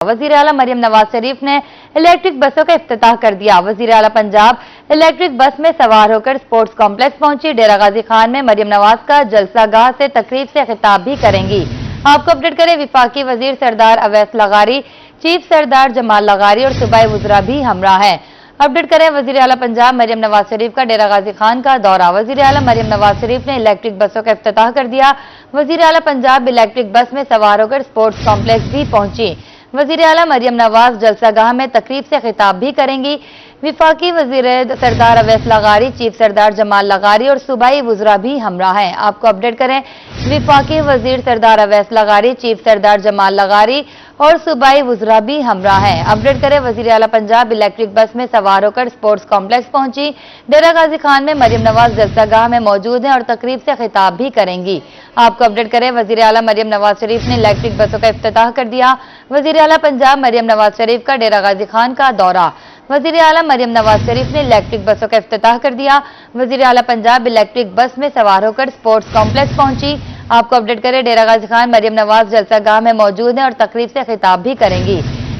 वज़ीर आला मरियम नवाज शरीफ ने इलेक्ट्रिक बसों का इफ्तिताह कर दिया। वज़ीर आला पंजाब इलेक्ट्रिक बस में सवार होकर स्पोर्ट्स कॉम्प्लेक्स पहुंची। डेरा गाजी खान में मरियम नवाज का जलसागाह से तकरीब से खिताब भी करेंगी। आपको अपडेट करें, विफाकी वजीर सरदार अवैस लगारी, चीफ सरदार जमाल लगारी और सूबाई वज़रा भी हमरा है। अपडेट करें, वज़ीर आला पंजाब मरियम नवाज शरीफ का डेरा गाजी खान का दौरा। वज़ीर आला मरियम नवाज शरीफ ने इलेक्ट्रिक बसों का इफ्तिताह कर दिया। वज़ीर आला पंजाब इलेक्ट्रिक बस में सवार होकर स्पोर्ट्स कॉम्प्लेक्स भी पहुंची। वज़ीर आला मरियम नवाज जलसागाह में तकरीब से खिताब भी करेंगी। विफाकी वज़ीर सरदार अवैस लगारी, चीफ सरदार जमाल लगारी और सूबाई वज़रा भी हमरा हैं। आपको अपडेट करें, विफाकी वज़ीर सरदार अवैस लगारी, चीफ सरदार जमाल लगारी और सूबाई वज़रा भी हमरा हैं। अपडेट करें, वज़ीर आला पंजाब इलेक्ट्रिक बस में सवार होकर स्पोर्ट्स कॉम्प्लेक्स पहुंची। डेरा गाजी खान में मरियम नवाज जलसागाह में मौजूद हैं और तकरीब से खिताब भी करेंगी। आपको अपडेट करें, वज़ीर आला मरियम नवाज शरीफ ने इलेक्ट्रिक बसों का इफ्तिताह कर दिया। वज़ीर आला पंजाब मरियम नवाज शरीफ का डेरा गाजी खान का दौरा। वज़ीर आला मरियम नवाज शरीफ ने इलेक्ट्रिक बसों का इफ्तिताह कर दिया। वज़ीर आला पंजाब इलेक्ट्रिक बस में सवार होकर स्पोर्ट्स कॉम्प्लेक्स पहुंची। आपको अपडेट करें, डेरा गाजी खान मरियम नवाज जलसागाह में मौजूद हैं और तकरीब से खिताब भी करेंगी।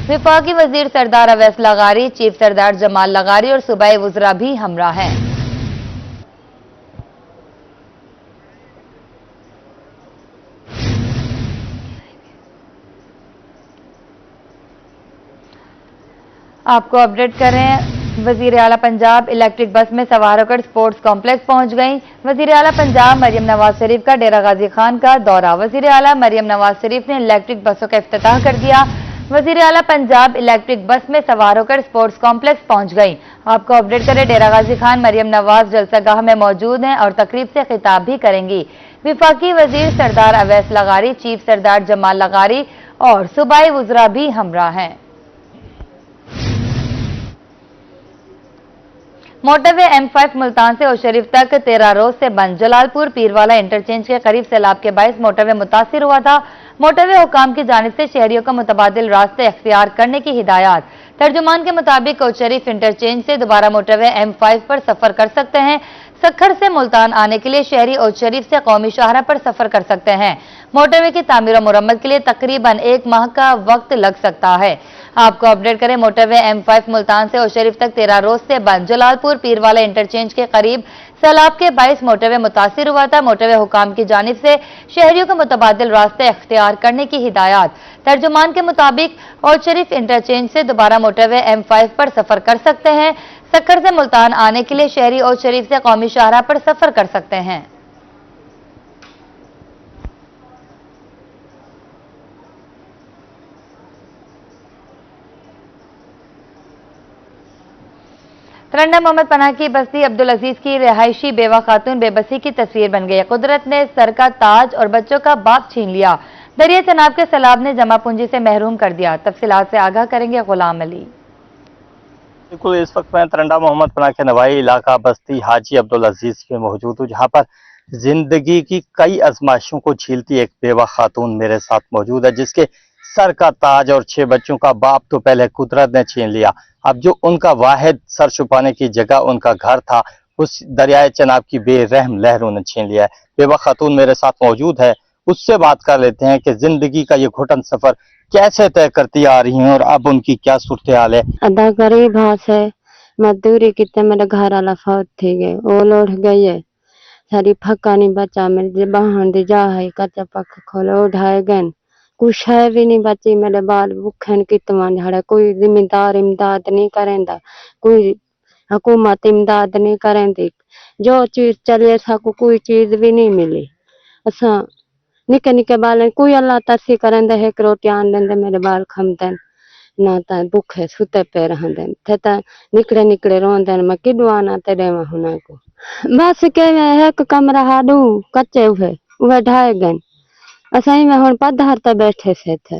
विफाकी वज़ीर सरदार अवैस लगारी, चीफ सरदार जमाल लगारी और सूबाई वज़रा भी हमरा हैं। आपको अपडेट करें, वज़ीर आला पंजाब इलेक्ट्रिक बस में सवार होकर स्पोर्ट्स कॉम्प्लेक्स पहुंच गई। वज़ीर आला पंजाब मरियम नवाज शरीफ का डेरा गाजी खान का दौरा। वज़ीर आला मरियम नवाज शरीफ ने इलेक्ट्रिक बसों का इफ्तिताह कर दिया। वज़ीर आला पंजाब इलेक्ट्रिक बस में सवार होकर स्पोर्ट्स कॉम्प्लेक्स पहुंच गई। आपको अपडेट करें, डेरा गाजी खान मरियम नवाज जलसागाह में मौजूद हैं और तकरीब से खिताब भी करेंगी। विफाकी वज़ीर सरदार अवैस लगारी, चीफ सरदार जमाल लगारी और सूबाई वज़रा भी हमरा हैं। मोटरवे M5 मुल्तान से ओशरीफ तक 13 रोज से बंद। जलालपुर पीरवाला इंटरचेंज के करीब सैलाब के बायस मोटरवे मुतासिर हुआ था। मोटरवे हुकाम की जानिब से शहरियों को मुतबादिल रास्ते अख्तियार करने की हिदायत। तर्जुमान के मुताबिक ओशरीफ इंटरचेंज से दोबारा मोटरवे M5 पर सफर कर सकते हैं। सखर से मुल्तान आने के लिए शहरी ओशरीफ से कौमी शाहरा पर सफर कर सकते हैं। मोटरवे की तामीर और मुरम्मत के लिए तकरीबन 1 माह का वक्त लग सकता है। आपको अपडेट करें, मोटरवे M5 मुल्तान से ओशरीफ तक 13 रोज से बंद। जलालपुर पीरवाला इंटरचेंज के करीब सैलाब के बायस मोटरवे मुतासिर हुआ था। मोटरवे हुकाम की जानिब से शहरियों को मुतबादिल रास्ते अख्तियार करने की हिदायत। तर्जुमान के मुताबिक ओशरीफ इंटरचेंज से दोबारा मोटरवे M5 पर सफर कर सकते हैं। सखर से मुल्तान आने के लिए शहरी ओशरीफ से कौमी शाहरा पर सफर कर सकते हैं। तरंडा मोहम्मद पनाह की बस्ती अब्दुल अजीज की रिहायशी बेवा खातून बेबसी की तस्वीर बन गई। कुदरत ने सर का ताज और बच्चों का बाप छीन लिया। दरिया चनाब के सैलाब ने जमा पूंजी से महरूम कर दिया। तफसीलात से आगाह करेंगे गुलाम अली। बिल्कुल, इस वक्त मैं तरंडा मोहम्मद पनाह के नवाई इलाका बस्ती हाजी अब्दुल अजीज में मौजूद हूँ, जहाँ पर जिंदगी की कई आजमाइशों को झेलती एक बेवा खातून मेरे साथ मौजूद है, जिसके सर का ताज और 6 बच्चों का बाप तो पहले कुदरत ने छीन लिया। अब जो उनका वाहिद सर छुपाने की जगह उनका घर था, उस दरियाए चनाब की बेरहम लहरों ने छीन लिया है। बेवा खातून मेरे साथ मौजूद है, उससे बात कर लेते हैं कि जिंदगी का ये घुटन सफर कैसे तय करती आ रही हैं और अब उनकी क्या सूरत हाल है। अदा गरीब हाथ है, मजदूरी कितने मेरे घर वाला फौत थी गए, वो लोट गई है। सारी फक्का नहीं बचा, मेरे बहन दी जा है कच्चा पक्का खोलो उठाए गए, कुछ है भी नहीं बची। मेरे बाल भूखे कितना झाड़े, कोई जिम्मेदार इमदाद नहीं करेंदा, कोई हुकूमत इमदाद नहीं करेंदी। जो चीज चले सको कोई चीज भी नहीं मिली। असा निके निके बाल कोई अल्लाह तरसी करेंदे, एक रोटी आन देंदे, मेरे बाल खमदन ना ता भूखे सुते पे रहंदे थे ता निकड़े निकड़े रोंदे। मैं किडू आना ते देवा हुना को बस के एक कमरा हाडू कच्चे उहे ढाए गए। असाई में हुन पधार ते बैठे से थे।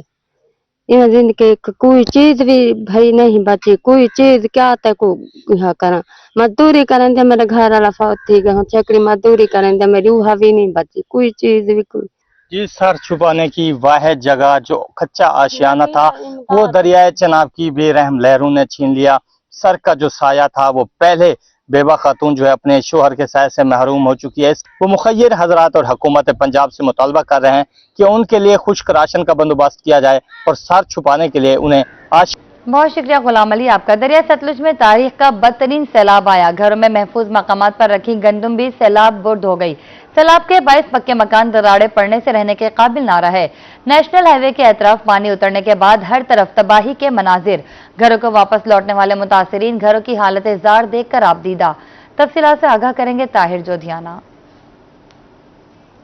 ये जिंदगी कोई चीज भी भाई नहीं बची, कोई चीज क्या ते को यहाँ करा। मजदूरी करें दे, मेरे घर वाला फौत थी गए, चकरी मजदूरी करें दे, मेरी उहा भी नहीं बची, कोई चीज भी कोई। जी, सर छुपाने की वाहिद जगह जो कच्चा आशियाना था वो दरियाए चनाब की बेरहम लहरों ने छीन लिया। सर का जो साया था वो पहले बेवा खातून जो है अपने शोहर के साय से महरूम हो चुकी है। वो मुखय्यर हजरात और हुकूमत पंजाब से मुतालबा कर रहे हैं कि उनके लिए खुश्क राशन का बंदोबस्त किया जाए और सर छुपाने के लिए उन्हें आज बहुत शुक्रिया गुलाम अली आपका। दरिया सतलुज में तारीख का बदतरीन सैलाब आया। घरों में महफूज मकामात पर रखी गंदुम भी सैलाब बुर्द हो गई। सैलाब के बायस पक्के मकान दरारें पड़ने से रहने के काबिल ना रहे। नेशनल हाईवे के अतराफ पानी उतरने के बाद हर तरफ तबाही के मनाजिर। घरों को वापस लौटने वाले मुतासिरीन घरों की हालत जार देखकर आपदीदा। तफसीलात से आगाह करेंगे ताहिर जोधियाना।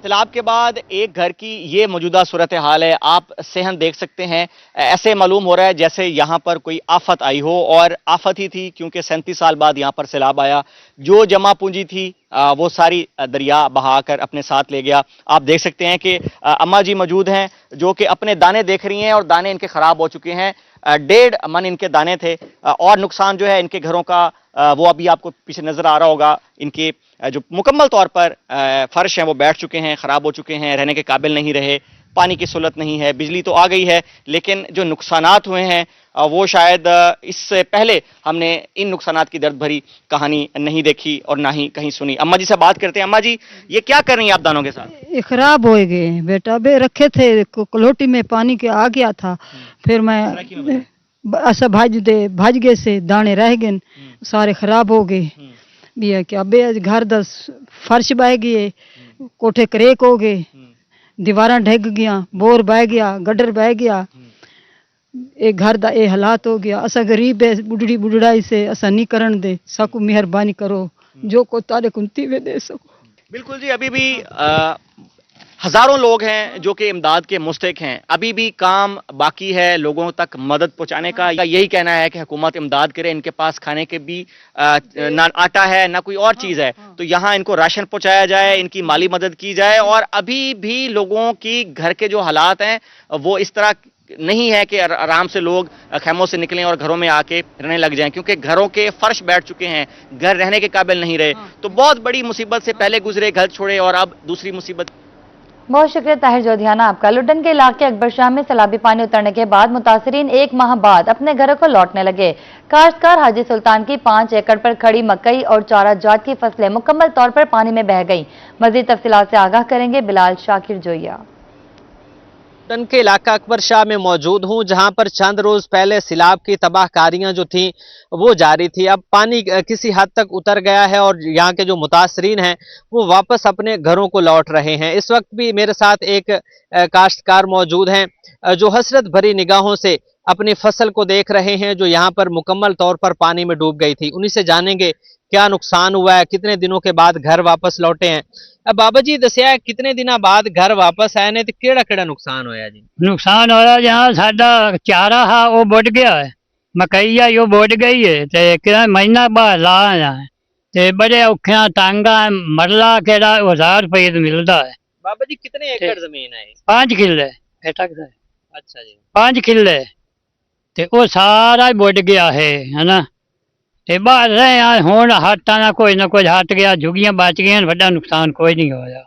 सैलाब के बाद एक घर की ये मौजूदा सूरत हाल है। आप सेहन देख सकते हैं, ऐसे मालूम हो रहा है जैसे यहाँ पर कोई आफत आई हो, और आफत ही थी क्योंकि 37 साल बाद यहाँ पर सैलाब आया। जो जमा पूंजी थी वो सारी दरिया बहाकर अपने साथ ले गया। आप देख सकते हैं कि अम्मा जी मौजूद हैं जो कि अपने दाने देख रही हैं, और दाने इनके खराब हो चुके हैं। 1.5 मन इनके दाने थे, और नुकसान जो है इनके घरों का वो अभी आपको पीछे नजर आ रहा होगा। इनके जो मुकम्मल तौर पर फर्श हैं वो बैठ चुके हैं, खराब हो चुके हैं, रहने के काबिल नहीं रहे। पानी की सहूलत नहीं है, बिजली तो आ गई है, लेकिन जो नुकसानात हुए हैं वो शायद इससे पहले हमने इन नुकसानात की दर्द भरी कहानी नहीं देखी और ना ही कहीं सुनी। अम्मा जी से बात करते हैं। अम्मा जी, ये क्या कर रही हैं आप दानों के साथ? ये खराब हो गए बेटा, बे रखे थे कलोटी में, पानी के आ गया था, फिर मैं ऐसा भाज गए से दाने रह गए, सारे खराब हो गए। भी है क्या बे, घर दस फर्श बह गए, कोठे करेक हो गए, दीवारा ढग गया, बोर बह गया, गडर बह गया, एक घर दा ये हालात हो गया। असा गरीब है, बुढ़ड़ी बुढ़ड़ाई से असा नहीं करन दे सकू, मेहरबानी करो जो को तारे कुंती वे दे सको। बिल्कुल जी, अभी भी हजारों लोग हैं जो कि इमदाद के मुस्तहिक हैं। अभी भी काम बाकी है लोगों तक मदद पहुंचाने का। यही कहना है कि हुकूमत इमदाद करे। इनके पास खाने के भी ना आटा है ना कोई और चीज़ है, तो यहाँ इनको राशन पहुंचाया जाए, इनकी माली मदद की जाए। और अभी भी लोगों की घर के जो हालात हैं वो इस तरह नहीं है कि आराम से लोग खैमों से निकलें और घरों में आके रहने लग जाएं, क्योंकि घरों के फर्श बैठ चुके हैं, घर रहने के काबिल नहीं रहे। तो बहुत बड़ी मुसीबत से पहले गुजरे, घर छोड़े, और अब दूसरी मुसीबत। बहुत शुक्रिया ताहिर जोधियाना आपका। लुडन के इलाके अकबर शाह में सैलाबी पानी उतरने के बाद मुतासिरीन एक माह बाद अपने घरों को लौटने लगे। काश्तकार हाजी सुल्तान की 5 एकड़ पर खड़ी मकई और चारा जात की फसलें मुकम्मल तौर पर पानी में बह गईं। मजीद तफसीलात से आगाह करेंगे बिलाल शाकिर जोइया। लुडन के इलाका अकबर शाह में मौजूद हूँ, जहां पर चंद रोज पहले सैलाब की तबाहकारियां जो थी वो जारी थी। अब पानी किसी हद तक उतर गया है और यहाँ के जो मुतासरीन हैं वो वापस अपने घरों को लौट रहे हैं। इस वक्त भी मेरे साथ एक काश्तकार मौजूद हैं जो हसरत भरी निगाहों से अपनी फसल को देख रहे हैं, जो यहाँ पर मुकम्मल तौर पर पानी में डूब गई थी। उन्हीं से जानेंगे क्या नुकसान हुआ है, कितने दिनों के बाद घर वापस लौटे हैं। अब बाबा जी दसिया कितने दिनों बाद घर वापस आए ने, तो केड़ा केड़ा नुकसान होया जी? नुकसान होया जहाँ साडा चारा हा वो बुढ़ गया है, मकई है वो बुढ़ गई है, ते कितना महीना बाद ला आया है, ते बड़े औखियां तांगा मरला केड़ा 1000 रुपये मिलता है। बाबा जी कितने एकड़ जमीन है? 5 किले अच्छा जी, 5 किले, ते वो सारा बुढ़ गया है ना। ते बाहर रहे हुण हटा ना कोई हट गया, झुगियां बच गई, बड़ा नुकसान कोई नहीं होया।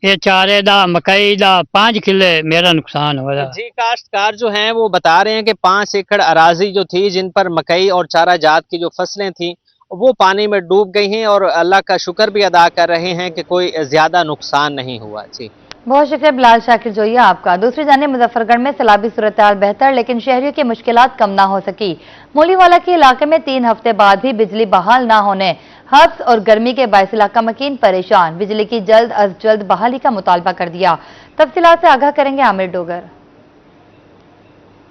ये चारे दा मकई दा 5 किले मेरा नुकसान होया जी। काश्तकार जो हैं वो बता रहे हैं कि 5 एकड़ अराजी जो थी जिन पर मकई और चारा जात की जो फसलें थी वो पानी में डूब गई हैं, और अल्लाह का शुक्र भी अदा कर रहे हैं कि कोई ज्यादा नुकसान नहीं हुआ। जी बहुत शुक्रिया बिलाल शाकिर जोइया आपका। दूसरी जानिब मुजफ्फरगढ़ में सैलाबी सूरत हाल बेहतर, लेकिन शहरियों की मुश्किलात कम ना हो सकी। मूलीवाला के इलाके में 3 हफ्ते बाद भी बिजली बहाल ना होने, हब्स और गर्मी के बायस इलाका मकीन परेशान। बिजली की जल्द अज जल्द बहाली का मुतालबा कर दिया। तफसीलात से आगाह करेंगे आमिर डोगर।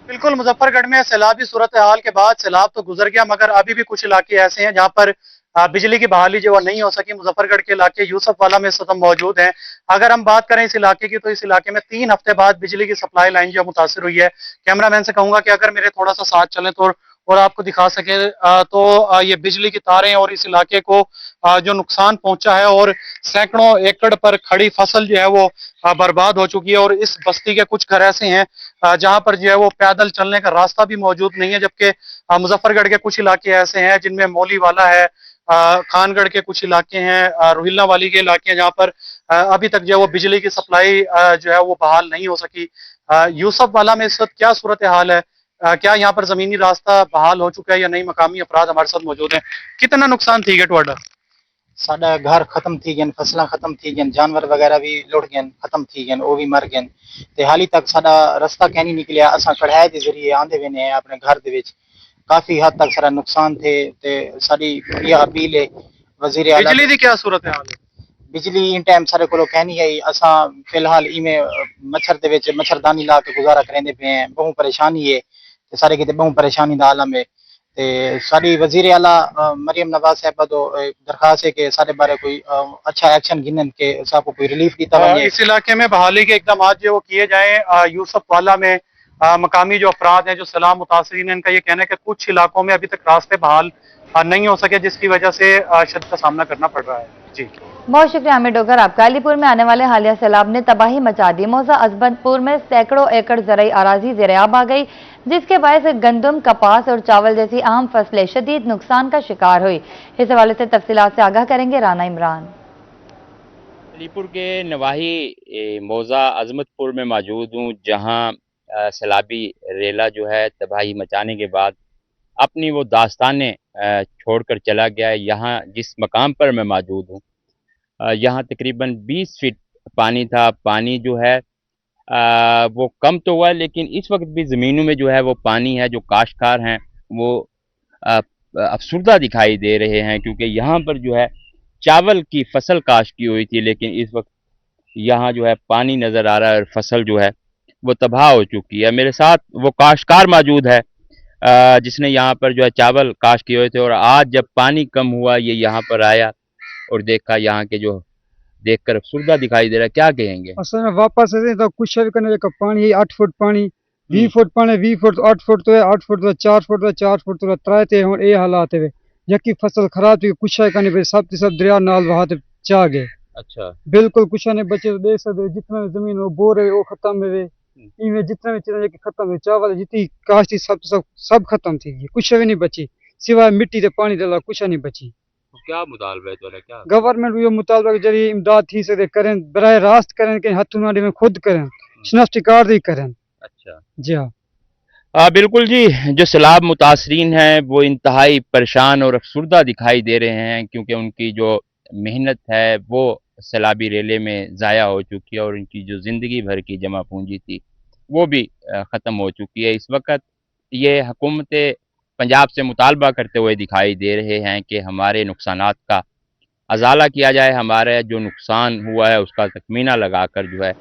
बिल्कुल, मुजफ्फरगढ़ में सैलाबी सूरत हाल के बाद सैलाब तो गुजर गया, मगर अभी भी कुछ इलाके ऐसे हैं जहां पर बिजली की बहाली जो नहीं हो सकी। मुजफ्फरगढ़ के इलाके यूसुफ वाला में इस वक्त मौजूद हैं। अगर हम बात करें इस इलाके की, तो इस इलाके में 3 हफ्ते बाद बिजली की सप्लाई लाइन जो मुतासर हुई है। कैमरामैन से कहूंगा कि अगर मेरे थोड़ा सा साथ चलें तो और आपको दिखा सके तो ये बिजली की तारें और इस इलाके को जो नुकसान पहुंचा है, और सैकड़ों एकड़ पर खड़ी फसल जो है वो बर्बाद हो चुकी है। और इस बस्ती के कुछ घर ऐसे हैं जहां पर जो है वो पैदल चलने का रास्ता भी मौजूद नहीं है, जबकि मुजफ्फरगढ़ के कुछ इलाके ऐसे हैं जिनमें मौली वाला है, खानगढ़ के कुछ इलाके हैं, रोहिल्ला वाली के इलाके हैं, जहां पर अभी तक जो है वो बिजली की सप्लाई जो है वो बहाल नहीं हो सकी। यूसुफ वाला में इस वक्त क्या सूरत हाल है, क्या यहाँ पर जमीनी रास्ता बहाल हो चुका है या नहीं? मकामी अफराद हमारे साथ मौजूद हैं। कितना नुकसान थी गया ਤੁਹਾਡਾ? साडा घर खत्म थी गए, फसलां खत्म थी गए, जानवर वगैरह भी लुट गए, खत्म थी गए, वो भी मर गए। ते हाली तक साडा रास्ता क्या नहीं निकलिया। असा कढ़ाए के जरिए आंदे वेने हैं अपने घर दे विच। काफी हद तक सारा नुकसान थे। ते साडी यह अपील है वजीर आला, बिजली की क्या सूरत हाल है? बिजली इन टाइम सारे कोलो कहनी आई। असा फिलहाल इवें मच्छर दे विच मच्छरदानी ला के गुजारा करेंदे पे हैं। बहुत परेशानी है ते सारे किते बहुत परेशानी दा आलम है। ते साडी वजीर आला मरियम नवाज साहबा तो दरखास्त है कि सारे बारे कोई अच्छा एक्शन गिनन के साहब को कोई रिलीफ दी तवन्नी। इस इलाके में बहाली के इकदाम जो वो किए जाएं। यूसुफ वाला में मकामी जो अफराद हैं, जो सैलाब मुतासरीन हैं, इनका ये कहना है कि कुछ इलाकों में अभी तक रास्ते बहाल नहीं हो सके, जिसकी वजह से शिद्दत का सामना करना पड़ रहा है। जी बहुत शुक्रिया आमिर डोगर। आपका अलीपुर में आने वाले हालिया सैलाब ने तबाही मचा दी। मौजा अजमतपुर में सैकड़ों एकड़ ज़राई अराजी ज़ेर-ए-आब आ गई, जिसके बायस गंदम, कपास और चावल जैसी अहम फसलें शदीद नुकसान का शिकार हुई। इस हवाले से तफसीलात से आगाह करेंगे राना इमरान। अलीपुर के नवाही मौजा अजमतपुर में मौजूद हूँ, जहाँ सैलाबी रेला जो है तबाही मचाने के बाद अपनी वो दास्तानें छोड़कर चला गया है। यहाँ जिस मकाम पर मैं मौजूद हूँ, यहाँ तकरीबन 20 फीट पानी था। पानी जो है वो कम तो हुआ है, लेकिन इस वक्त भी ज़मीनों में जो है वो पानी है। जो काश्तकार हैं वो अफसुर्दा दिखाई दे रहे हैं, क्योंकि यहाँ पर जो है चावल की फसल काश्त की हुई थी, लेकिन इस वक्त यहाँ जो है पानी नज़र आ रहा है और फसल जो है वो तबाह हो चुकी है। मेरे साथ वो काश्तकार मौजूद है जिसने यहाँ पर जो है चावल काश्त किए हुए थे, और आज जब पानी कम हुआ ये यहाँ पर आया और देखा, यहाँ के जो देखकर अफसुर्दा दिखाई दे रहा है। क्या कहेंगे? असल वापस तो कुछ भी करने का पानी 8 फुट पानी 20 फुट पानी 20 फुट 8 फुट तो है 8 फुट तो 4 फुट तो 4 फुट तो त्राए थे। हुन ये हालात है जबकि फसल खराब थी, कुछ करने पे सब दरिया नाल वहां चा गए। अच्छा, बिल्कुल कुछ नहीं बचे। तो देख सकते जितना जमीन वो बोर है वो खत्म है, इनमें जितना भी चीजें खत्म है, चावल जितनी काश्त थी सब खत्म थी, कुछ भी नहीं बची सिवाय मिट्टी से पानी डाला, कुछ नहीं बची। तो क्या मुतालबा है तुम्हारा? क्या गवर्नमेंट ये मुतालबा के जरिए इमदाद थी सके करें, बराह रास्त करें कि हथुनाडे में खुद करें, शनाख्ती कार्ड ही करें। अच्छा जी हाँ बिल्कुल जी। जो सैलाब मुतासरीन हैं वो इंतहाई परेशान और अफसुर्दा दिखाई दे रहे हैं, क्योंकि उनकी जो मेहनत है वो सैलाबी रेले में ज़ाया हो चुकी है, और उनकी जो ज़िंदगी भर की जमा पूंजी थी वो भी ख़त्म हो चुकी है। इस वक्त ये हुकूमत पंजाब से मुतालबा करते हुए दिखाई दे रहे हैं कि हमारे नुकसानात का अजाला किया जाए, हमारा जो नुकसान हुआ है उसका तखमीना लगाकर जो है।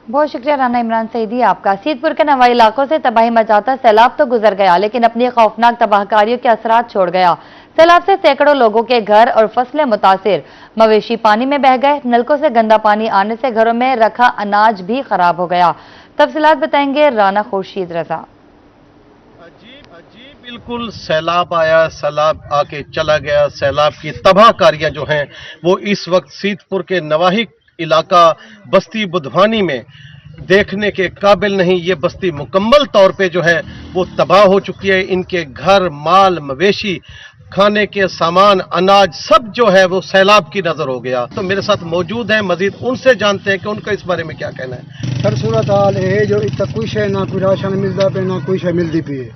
बहुत शुक्रिया राना इमरान सईदी आपका। सीतपुर के नवाई इलाकों से तबाही मचाता सैलाब तो गुजर गया, लेकिन अपनी खौफनाक तबाहकारियों के असरात छोड़ गया। सैलाब से सैकड़ों लोगों के घर और फसलें मुतासिर, मवेशी पानी में बह गए। नलकों से गंदा पानी आने से घरों में रखा अनाज भी खराब हो गया। तफसीलात बताएंगे राना खुर्शीद रजा। बिल्कुल सैलाब आया, सैलाब आके चला गया। सैलाब की तबाहकारियां जो हैं वो इस वक्त सीतपुर के नवाही इलाका बस्ती बुधवानी में देखने के काबिल नहीं। ये बस्ती मुकम्मल तौर पे जो है वो तबाह हो चुकी है। इनके घर, माल, मवेशी, खाने के सामान, अनाज सब जो है वो सैलाब की नजर हो गया। तो मेरे साथ मौजूद हैं, मजीद उनसे जानते हैं कि उनका इस बारे में क्या कहना है। सर सूरत हाल है जो इतना कुछ है, ना कोई राशन मिलता पे ना कुछ है मिलती पे।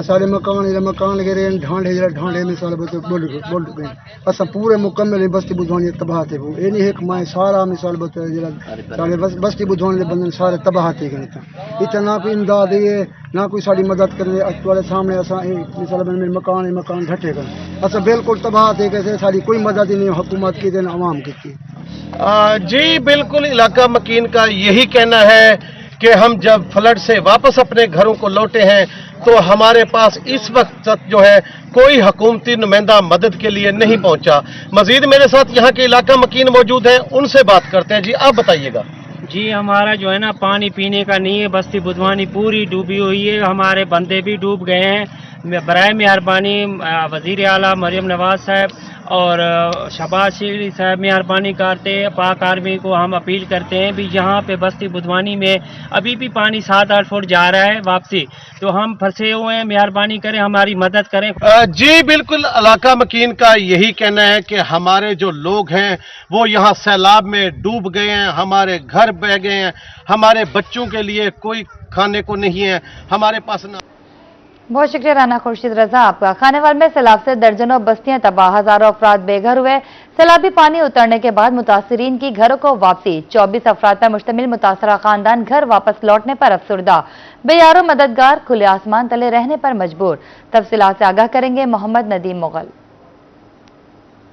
सारे मकान गिरे ढांडे में सारे बोल पे असा पूरे मुकम्मल बस्ती बुधवानी तबाह थे। वो नहीं एक माए सारा मिसाल सारे बस्ती बुधवानी बंदन सारे तबाह थे गए। इतना ना कोई इमदाद है ना कोई साड़ी मदद करे तुम्हारे सामने। असा मिसाल मकान ढटे गए, असा बिल्कुल तबाह थे गए। सारी कोई मदद ही नहीं हुकूमत की दिन आवाम की थी। जी बिल्कुल, इलाका मकीन का यही कहना है कि हम जब फ्लड से वापस अपने घरों को लौटे हैं तो हमारे पास इस वक्त तक जो है कोई हुकूमती नुमाइंदा मदद के लिए नहीं पहुंचा। मजीद मेरे साथ यहाँ के इलाका मकीन मौजूद हैं, उनसे बात करते हैं। जी आप बताइएगा। जी हमारा जो है ना पानी पीने का नहीं है, बस्ती बुधवानी पूरी डूबी हुई है, हमारे बंदे भी डूब गए हैं। बराए मेहरबानी वज़ीर आला मरियम नवाज साहब और शहबाज शरीफ साहब मेहरबानी करते पाक आर्मी को हम अपील करते हैं भी यहाँ पे बस्ती बुधवानी में अभी भी पानी 7-8 फुट जा रहा है वापसी, तो हम फंसे हुए हैं, मेहरबानी करें हमारी मदद करें। जी बिल्कुल, इलाका मकीन का यही कहना है कि हमारे जो लोग हैं वो यहाँ सैलाब में डूब गए हैं, हमारे घर बह गए हैं, हमारे बच्चों के लिए कोई खाने को नहीं है, हमारे पास ना। बहुत शुक्रिया राना खुर्शीद रजा आपका। खानेवाल में सैलाब से दर्जनों बस्तियां तबाह, हजारों अफराद बेघर हुए। सैलाबी पानी उतरने के बाद मुतासरीन की घरों को वापसी। 24 अफराद पर मुश्तमिल मुतासरा खानदान घर वापस लौटने पर अफसुर्दा, बेयारो मददगार खुले आसमान तले रहने पर मजबूर। तफसीलात से आगाह करेंगे मोहम्मद नदीम मुगल।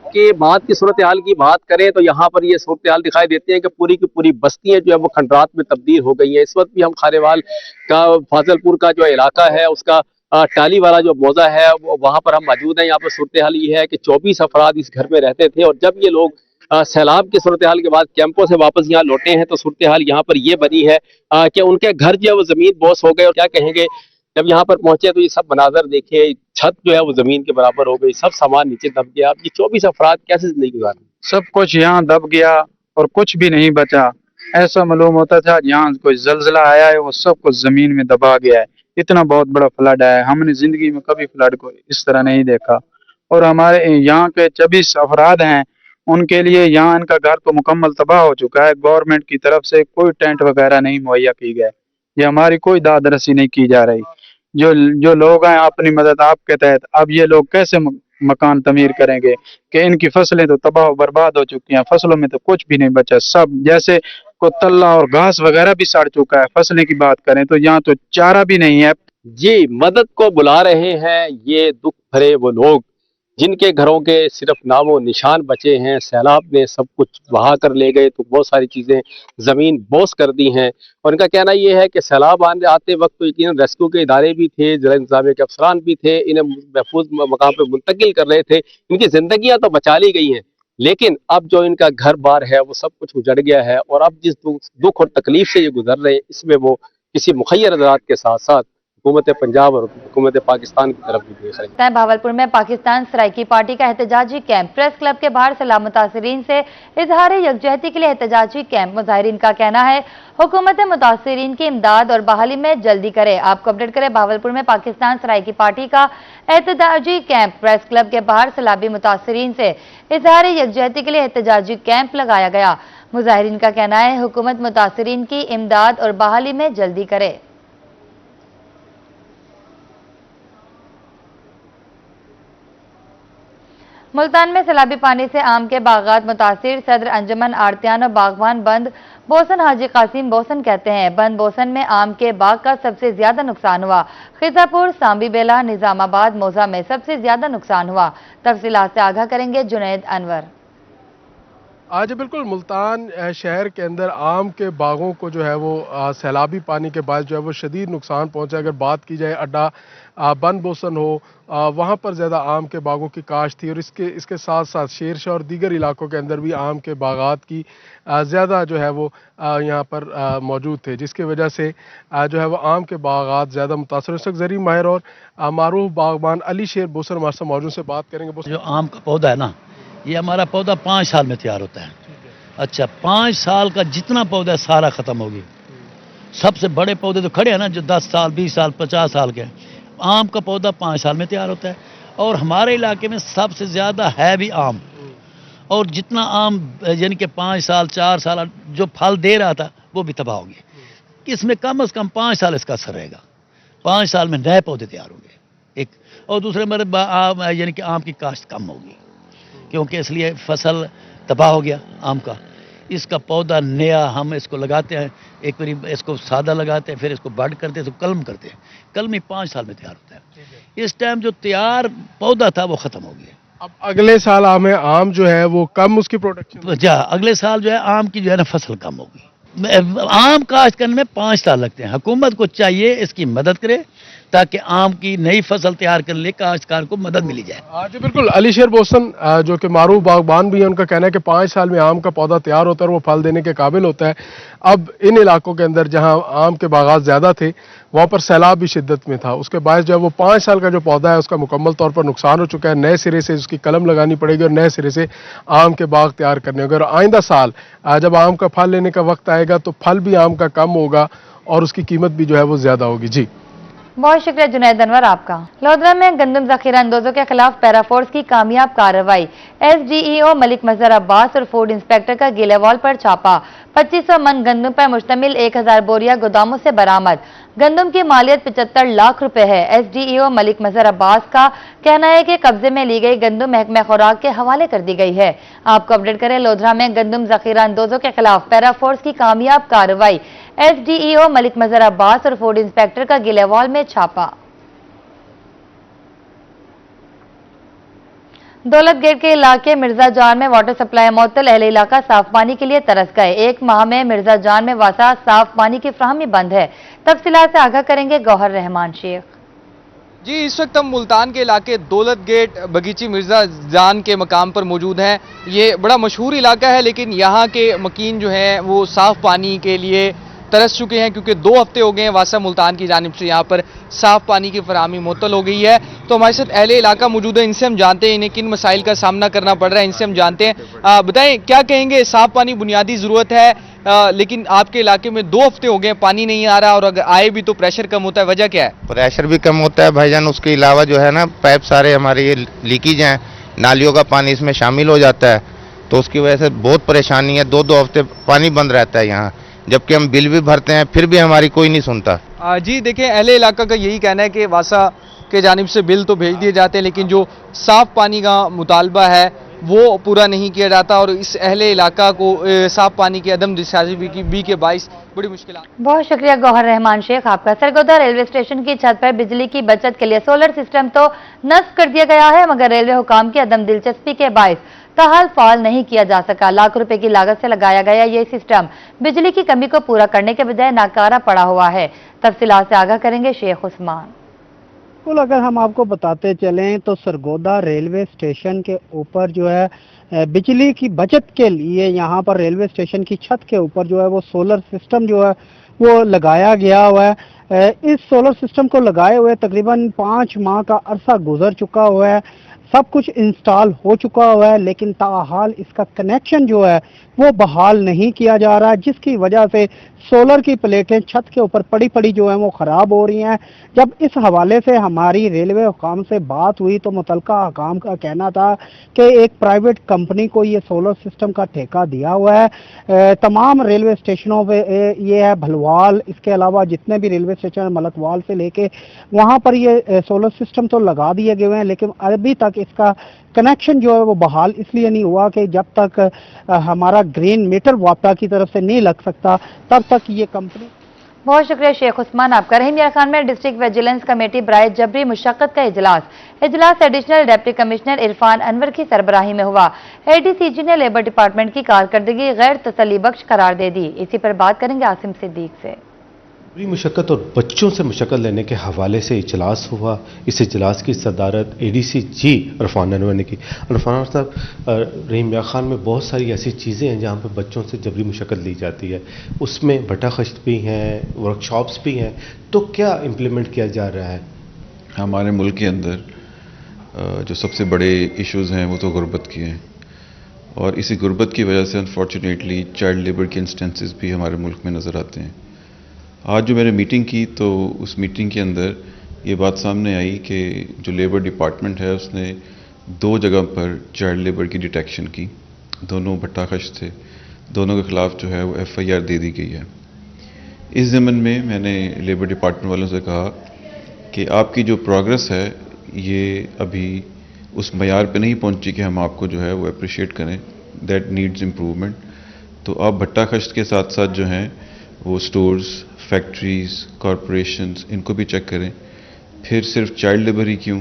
के बाद की सूरत हाल की बात करें तो यहाँ पर ये सूरत हाल दिखाई देती है कि पूरी की पूरी बस्तियां जो है वो खंडरात में तब्दील हो गई है। इस वक्त भी हम खानेवाल का फाजलपुर का जो इलाका है उसका टाली वाला जो मौजा है वहाँ पर हम मौजूद हैं। यहाँ पर सूरत हाल ये है कि 24 अफराद इस घर में रहते थे और जब ये लोग सैलाब की सूरत हाल के बाद कैंपों से वापस यहाँ लौटे हैं तो सूरत हाल यहाँ पर ये बनी है कि उनके घर जो है वो जमीन बोस हो गए। और क्या कहेंगे, जब यहाँ पर पहुंचे तो ये सब मनाजर देखे, छत जो है वो जमीन के बराबर हो गई, सब सामान नीचे दब गया। अब ये 24 अफराद कैसे जिंदगी गुजारें? सब कुछ यहाँ दब गया और कुछ भी नहीं बचा। ऐसा मालूम होता था यहाँ कोई जलजिला आया है, वो सब कुछ जमीन में दबा गया है। इतना बहुत बड़ा फ्लड आया है, हमने जिंदगी में कभी फ्लड को इस तरह नहीं देखा। और हमारे यहाँ के 24 अफराद हैं, उनके लिए यहाँ इनका घर तो मुकम्मल तबाह हो चुका है। गवर्नमेंट की तरफ से कोई टेंट वगैरह नहीं मुहैया की गए, ये हमारी कोई दाद रसी नहीं की जा रही। जो लोग हैं अपनी मदद आपके तहत, अब ये लोग कैसे मकान तमीर करेंगे कि इनकी फसलें तो तबाह बर्बाद हो चुकी हैं, फसलों में तो कुछ भी नहीं बचा। सब जैसे को तल्ला और घास वगैरह भी सड़ चुका है। फसलें की बात करें तो यहाँ तो चारा भी नहीं है। जी मदद को बुला रहे हैं ये दुख भरे वो लोग जिनके घरों के सिर्फ नामो निशान बचे हैं। सैलाब ने सब कुछ बहा कर ले गए, तो बहुत सारी चीज़ें ज़मीन बोस कर दी हैं। और इनका कहना ये है कि सैलाब आते वक्त तो यकीन रेस्क्यू के इदारे भी थे, जिला इंतजामिया के अफसरान भी थे, इन्हें महफूज मकाम पर मुंतकिल कर रहे थे। इनकी ज़िंदगियाँ तो बचा ली गई हैं, लेकिन अब जो इनका घर बार है वो सब कुछ उजड़ गया है। और अब जिस दुख और तकलीफ से ये गुजर रहे हैं, इसमें वो किसी मुखय्यर हज़रात के साथ साथ हुकूमत पंजाब और हुकूमत पाकिस्तान की तरफ भी देख रहे हैं। भावलपुर में पाकिस्तान सराइकी पार्टी का एहतजाजी कैंप। प्रेस क्लब के बाहर सैलाब मुतासरीन से इजहार यकजहती के लिए एहतजाजी कैंप। मुजाहिरीन का कहना है हुकूमत मुतासरीन की इमदाद और बहाली में जल्दी करे। आपको अपडेट करें, भावलपुर में पाकिस्तान सराइकी पार्टी का एहतजाजी कैंप। प्रेस क्लब के बाहर सैलाबी मुतासरीन से इजहार यकजहती के लिए एहतजाजी कैंप लगाया गया। मुजाहिरीन का कहना है हुकूमत मुतासरीन की इमदाद और बहाली में जल्दी करे। मुल्तान में सैलाबी पानी से आम के बागात मुतासिर। सदर अंजुमन आड़तियान और बागवान बंद बोसन हाजी कासिम बोसन कहते हैं बंद बोसन में आम के बाग का सबसे ज्यादा नुकसान हुआ। खिजापुर, सांबी बेला, निजामाबाद, मोजा में सबसे ज्यादा नुकसान हुआ। तफसीलात से आगाह करेंगे जुनैद अनवर। आज बिल्कुल मुल्तान शहर के अंदर आम के बागों को जो है वो सैलाबी पानी के बाद जो है वो शदीद नुकसान पहुंचा। अगर बात की जाए अड्डा बन बोसन हो, वहाँ पर ज़्यादा आम के बागों की काश्त थी और इसके साथ साथ शेरशाह और दीगर इलाकों के अंदर भी आम के बागात की ज़्यादा जो है वो यहाँ पर मौजूद थे, जिसकी वजह से जो है वो आम के बागात ज़्यादा मुतासर। इस वक्त ज़री माहिर और मारूफ बागबान अली शेर बोसन हमारे साथ मौजूद से बात करेंगे। जो आम का पौधा है ना, ये हमारा पौधा 5 साल में तैयार होता है। अच्छा, 5 साल का जितना पौधा सारा ख़त्म होगी। सबसे बड़े पौधे तो खड़े हैं ना, जो 10 साल 20 साल 50 साल के। आम का पौधा 5 साल में तैयार होता है और हमारे इलाके में सबसे ज़्यादा है भी आम। और जितना आम यानी कि 5 साल 4 साल जो फल दे रहा था वो भी तबाह हो गया। इसमें कम से कम 5 साल इसका असर रहेगा। 5 साल में नए पौधे तैयार होंगे। एक और दूसरे नंबर यानी कि आम की काश्त कम होगी, क्योंकि इसलिए फसल तबाह हो गया आम का। इसका पौधा नया हम इसको लगाते हैं, एक बार इसको सादा लगाते हैं, फिर इसको बड करते हैं, इसको कलम करते हैं। कलम 5 साल में तैयार होता है। इस टाइम जो तैयार पौधा था वो ख़त्म हो गया। अब अगले साल आम जो है वो कम उसकी प्रोडक्शन अगले साल जो है आम की जो है ना फसल कम होगी। आम काश्त करने में 5 साल लगते हैं। हुकूमत को चाहिए इसकी मदद करे, ताकि आम की नई फसल तैयार करने के काश्तकार को मदद मिली जाए। जी बिल्कुल, अली शेर बोसन जो कि मारूफ बागबान भी है, उनका कहना है कि 5 साल में आम का पौधा तैयार होता है और वो फल देने के काबिल होता है। अब इन इलाकों के अंदर जहां आम के बागात ज़्यादा थे वहां पर सैलाब भी शिद्दत में था, उसके बाद जो है वो 5 साल का जो पौधा है उसका मुकम्मल तौर पर नुकसान हो चुका है। नए सिरे से उसकी कलम लगानी पड़ेगी और नए सिरे से आम के बाग तैयार करने होंगे। और आइंदा साल जब आम का फल लेने का वक्त आएगा तो फल भी आम का कम होगा और उसकी कीमत भी जो है वो ज़्यादा होगी। जी बहुत शुक्रिया जुनैद अनवर आपका। लोधरा में गंदम जखीरा अंदोजों के खिलाफ पैराफोर्स की कामयाब कार्रवाई। SDEO मलिक मजहर अब्बास और फूड इंस्पेक्टर का गीलेवाल पर छापा। 2500 मन गंदम पर मुश्तमिल 1000 बोरिया गोदामों से बरामद। गंदम की मालियत 75 लाख रुपए है। SDEO मलिक मजहर अब्बास का कहना है कि कब्जे में ली गई गंदम महकमा खुराक के हवाले कर दी गई है। आपको अपडेट करें, लोधरा में गंदम जखीरा अंदोजों के खिलाफ पैराफोर्स की कामयाब कार्रवाई। SDEO मलिक मजहर अब्बास और फूड इंस्पेक्टर का गिलेवाल में छापा। दौलत गेट के इलाके मिर्जा जान में वाटर सप्लाई मुअत्तल, अहले इलाका साफ पानी के लिए तरस गए। 1 माह में मिर्जा जान में वासा साफ पानी की फ्राहमी बंद है। तफसीलात से आगाह करेंगे गौहर रहमान शेख। जी, इस वक्त हम मुल्तान के इलाके दौलत गेट बगीची मिर्जा जान के मकाम पर मौजूद हैं। ये बड़ा मशहूर इलाका है, लेकिन यहाँ के मकीन जो हैं वो साफ पानी के लिए तरस चुके हैं, क्योंकि 2 हफ्ते हो गए हैं वासा मुल्तान की जानिब से यहाँ पर साफ पानी की फराहमी मुअत्तल हो गई है। तो हमारे साथ अहले इलाका मौजूद है, इनसे हम जानते हैं इन्हें किन मसाइल का सामना करना पड़ रहा है, इनसे हम जानते हैं। बताएं, क्या कहेंगे? साफ पानी बुनियादी ज़रूरत है, लेकिन आपके इलाके में 2 हफ्ते हो गए पानी नहीं आ रहा, और अगर आए भी तो प्रेशर कम होता है, वजह क्या है? प्रेशर भी कम होता है भाईजान, उसके अलावा जो है ना पाइप सारे हमारे ये लीकेज हैं, नालियों का पानी इसमें शामिल हो जाता है, तो उसकी वजह से बहुत परेशानी है। 2-2 हफ्ते पानी बंद रहता है यहाँ, जबकि हम बिल भी भरते हैं फिर भी हमारी कोई नहीं सुनता। जी देखें, अहले इलाका का यही कहना है कि वासा के जानिब से बिल तो भेज दिए जाते हैं, लेकिन जो साफ पानी का मुतालबा है वो पूरा नहीं किया जाता, और इस अहले इलाका को साफ पानी की अदम दस्तयाबी के बाइस बड़ी मुश्किल। बहुत शुक्रिया गौहर रहमान शेख आपका। सरगोदा रेलवे स्टेशन की छत पर बिजली की बचत के लिए सोलर सिस्टम तो नस्ब कर दिया गया है, मगर रेलवे हुकाम की अदम दिलचस्पी के बाइस ताहाल फाल नहीं किया जा सका। लाख रुपए की लागत से लगाया गया ये सिस्टम बिजली की कमी को पूरा करने के बजाय नाकारा पड़ा हुआ है। तफसीलात से आगाह करेंगे शेख उस्मान। बिल्कुल, अगर हम आपको बताते चलें तो सरगोदा रेलवे स्टेशन के ऊपर जो है बिजली की बचत के लिए यहाँ पर रेलवे स्टेशन की छत के ऊपर जो है वो सोलर सिस्टम जो है वो लगाया गया हुआ है। इस सोलर सिस्टम को लगाए हुए तकरीबन 5 माह का अरसा गुजर चुका हुआ है, सब कुछ इंस्टॉल हो चुका हुआ है, लेकिन ताहाल इसका कनेक्शन जो है वो बहाल नहीं किया जा रहा, जिसकी वजह से सोलर की प्लेटें छत के ऊपर पड़ी पड़ी जो है वो ख़राब हो रही हैं। जब इस हवाले से हमारी रेलवे हुकाम से बात हुई तो मुतलका हुकाम का कहना था कि एक प्राइवेट कंपनी को ये सोलर सिस्टम का ठेका दिया हुआ है। तमाम रेलवे स्टेशनों पे ये है, भलवाल, इसके अलावा जितने भी रेलवे स्टेशन है मलकवाल से लेके वहाँ पर ये सोलर सिस्टम तो लगा दिए गए हैं, लेकिन अभी तक इसका कनेक्शन जो है वो बहाल इसलिए नहीं हुआ कि जब तक हमारा ग्रीन मीटर वापडा की तरफ से नहीं लग सकता तब तक ये कंपनी। बहुत शुक्रिया शेख उस्मान आपका। रहीम यार खान में डिस्ट्रिक्ट विजिलेंस कमेटी बराए जबरी मुशक्कत का इजलास additional deputy commissioner Irfan Anwar की सरबराही में हुआ। ADCG ने लेबर डिपार्टमेंट की कारकर्दगी गैर तसल्ली बख्श करार दे दी। इसी पर बात करेंगे आसिम सिद्दीक से। बड़ी मुशक्कत और बच्चों से मुशक्कत लेने के हवाले से इजलास हुआ। इस इजलास की सदारत ADCG इरफान अनवर ने की। इरफान साहब, रहीम यार खान में बहुत सारी ऐसी चीज़ें हैं जहाँ पर बच्चों से जबरी मुशक्कत ली जाती है, उसमें भट्टा खश्त भी हैं, वर्कशॉप्स भी हैं, तो क्या इम्प्लीमेंट किया जा रहा है? हमारे मुल्क के अंदर जो सबसे बड़े इश्यूज़ हैं वो तो गुर्बत की हैं, और इसी गुर्बत की वजह से अनफॉर्चुनेटली चाइल्ड लेबर के इंस्टेंसेस भी हमारे मुल्क में नज़र आते हैं। आज जो मैंने मीटिंग की तो उस मीटिंग के अंदर ये बात सामने आई कि जो लेबर डिपार्टमेंट है उसने 2 जगह पर चाइल्ड लेबर की डिटेक्शन की, दोनों भट्टाखश थे, दोनों के ख़िलाफ़ जो है वो FIR दे दी गई है। इस ज़मन में मैंने लेबर डिपार्टमेंट वालों से कहा कि आपकी जो प्रोग्रेस है ये अभी उस मयार पे नहीं पहुंची कि हम आपको जो है वो अप्रिशिएट करें, दैट नीड्स इम्प्रूवमेंट। तो आप भट्टाखश के साथ साथ जो हैं वो स्टोर्स, फैक्ट्रीज़, कॉरपोरेशंस, इनको भी चेक करें। फिर सिर्फ चाइल्ड लेबर ही क्यों,